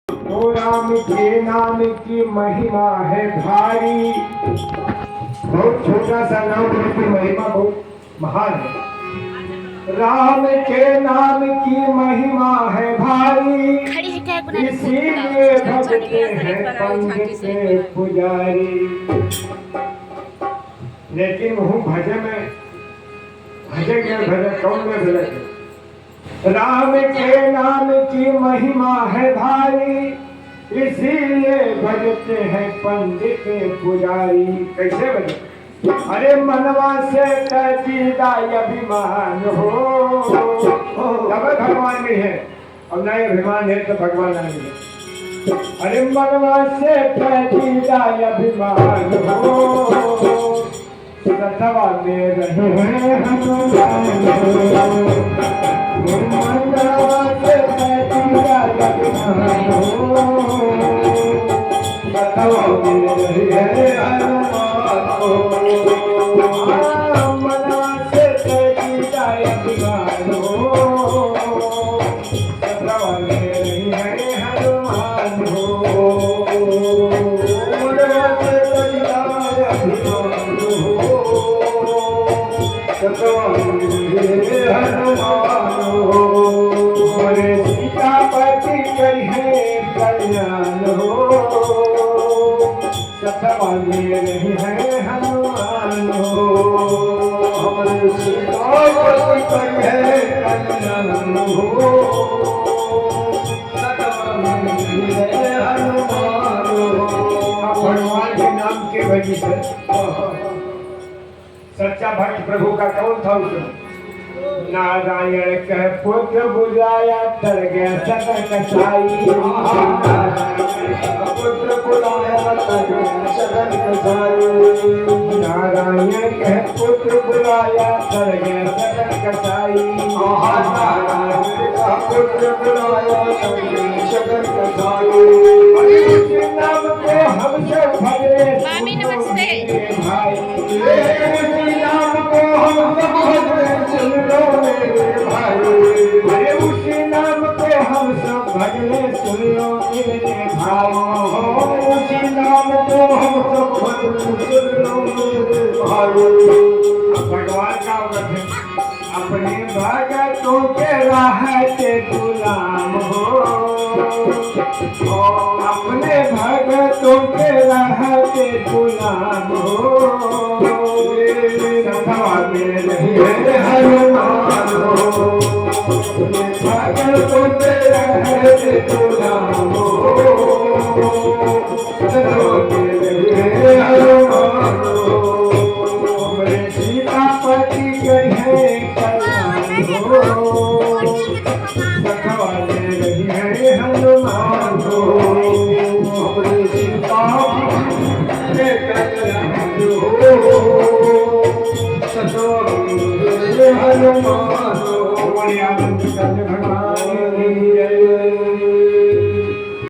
तो राम के नाम की महिमा है भारी। बहुत छोटा सा नाम की महिमा बहुत महान है। राम के नाम की महिमा है भारी, इसीलिए भगते हैं पंडित पुजारी। लेकिन हूँ भजन में भजन कौन में भजन। राम के नाम की महिमा है भारी, इसीलिए भजते हैं पंडित पुजारी। कैसे भजते? अरे मनवा से तजीदा अभिमान हो, तब भगवान भी है, और नहीं अभिमान है तो भगवान नहीं है। अरे मनवा से तजीदा अभिमान हो, सतवा में रहे हैं हनुमान। मनवा से तजीदा अभिमान हो, सतवा में रहे हैं हनुमान। मनवा से तजीदा अभिमान हो, सतवा में रहे हैं हनुमान हो। मनवा से तजीदा अभिमान हो, हनुमान हो। हरे सीतापति करिए कल्याण हो, सतवा में रही है हनुमान हो। हमारे सीतापति करिए कल्याण हो, सतवा में रही है हनुमान हो। भगवान के नाम के वजह से सच्चा भक्त प्रभु का कौन था उसमें? नारायण के पुत्र बुलाया तर गया सदन कसाई। पुत्र बुलाया तर गया सदन कसाई। नारायण के पुत्र बुलाया तर गया सदन कसाई। नारायण का पुत्र बुलाया तर गया सदन कसाई। उसी नाम को हम सब भजरे भाई। सुन लो मेरे भाई, अरे उसी नाम को हम सब भजने सुन लो मेरे भाई। उसी नाम को हम सब भजने सुन लो मेरे भाई। भगवान का व्रत है, अपने भगतों के राह के गुलाम हो, अपने भगतों के राह के गुलाम हो। सतवा में रही है हनुमान हो, भगतों के राह के गुलाम हो। सतवा में रही है हनुमान हो। हमारे सीतापति करिए कल्याण हो, सतवा में रही है हनुमान हो।